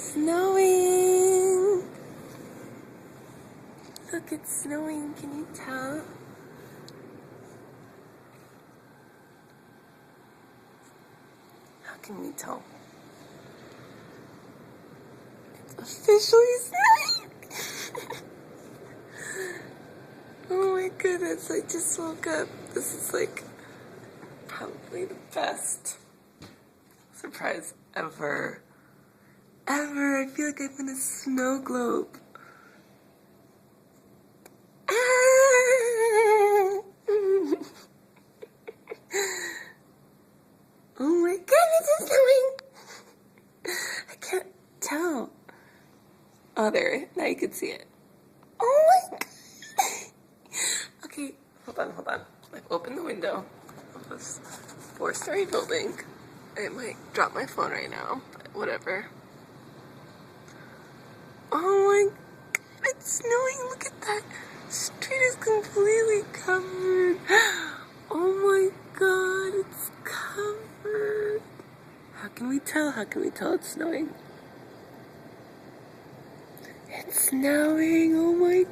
snowing. Look, it's snowing. Can you tell? How can we tell? It's officially snowing. Oh my goodness, I just woke up. This is like probably the best surprise ever. I feel like I'm in a snow globe. Oh my goodness, it's snowing! I can't tell. Oh, there. Now you can see it. Oh my god. Okay, hold on. I've opened the window of this 4-story building. I might drop my phone right now, but whatever. Oh my god, it's snowing. Look at that. Street is completely covered. Oh my god, it's covered. How can we tell? It's snowing? It's snowing. Oh my